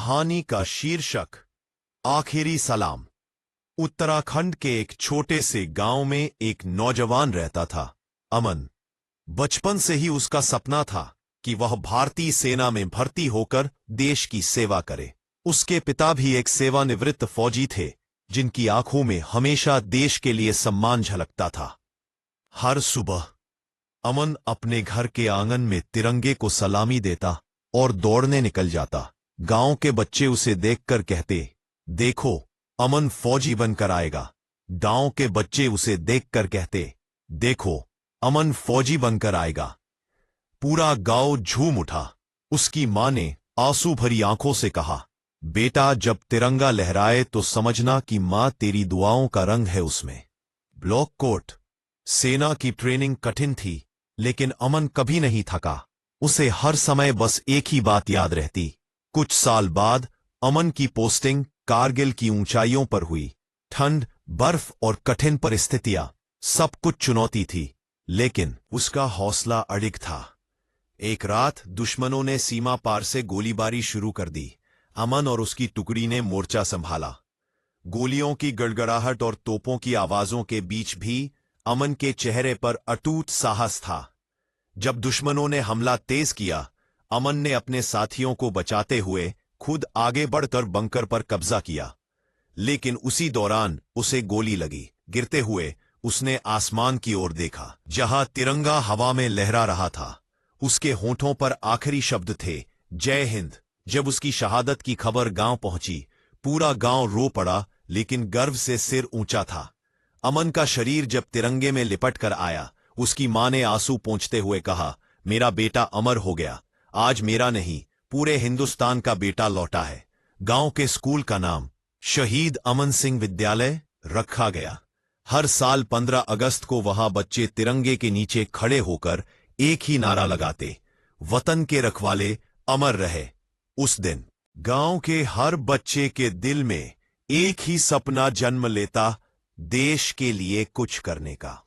कहानी का शीर्षक आखिरी सलाम। उत्तराखंड के एक छोटे से गांव में एक नौजवान रहता था, अमन। बचपन से ही उसका सपना था कि वह भारतीय सेना में भर्ती होकर देश की सेवा करे। उसके पिता भी एक सेवानिवृत्त फौजी थे, जिनकी आंखों में हमेशा देश के लिए सम्मान झलकता था। हर सुबह अमन अपने घर के आंगन में तिरंगे को सलामी देता और दौड़ने निकल जाता। गांव के बच्चे उसे देखकर कहते, देखो, अमन फौजी बनकर आएगा। गांव के बच्चे उसे देखकर कहते, देखो, अमन फौजी बनकर आएगा। पूरा गांव झूम उठा। उसकी मां ने आंसू भरी आंखों से कहा, बेटा, जब तिरंगा लहराए तो समझना कि मां तेरी दुआओं का रंग है उसमें। Block coat. सेना की ट्रेनिंग कठिन थी, लेकिन अमन कभी नहीं थका। उसे हर समय बस एक ही बात याद रहती। कुछ साल बाद अमन की पोस्टिंग कारगिल की ऊंचाइयों पर हुई। ठंड, बर्फ और कठिन परिस्थितियां, सब कुछ चुनौती थी, लेकिन उसका हौसला अडिग था। एक रात दुश्मनों ने सीमा पार से गोलीबारी शुरू कर दी। अमन और उसकी टुकड़ी ने मोर्चा संभाला। गोलियों की गड़गड़ाहट और तोपों की आवाजों के बीच भी अमन के चेहरे पर अटूट साहस था। जब दुश्मनों ने हमला तेज किया, अमन ने अपने साथियों को बचाते हुए खुद आगे बढ़कर बंकर पर कब्जा किया। लेकिन उसी दौरान उसे गोली लगी। गिरते हुए उसने आसमान की ओर देखा, जहां तिरंगा हवा में लहरा रहा था। उसके होठों पर आखिरी शब्द थे, जय हिंद। जब उसकी शहादत की खबर गांव पहुंची, पूरा गांव रो पड़ा, लेकिन गर्व से सिर ऊंचा था। अमन का शरीर जब तिरंगे में लिपट कर आया, उसकी मां ने आंसू पोंछते हुए कहा, मेरा बेटा अमर हो गया। आज मेरा नहीं, पूरे हिंदुस्तान का बेटा लौटा है। गांव के स्कूल का नाम शहीद अमन सिंह विद्यालय रखा गया। हर साल 15 अगस्त को वहां बच्चे तिरंगे के नीचे खड़े होकर एक ही नारा लगाते, वतन के रखवाले अमर रहे। उस दिन गांव के हर बच्चे के दिल में एक ही सपना जन्म लेता, देश के लिए कुछ करने का।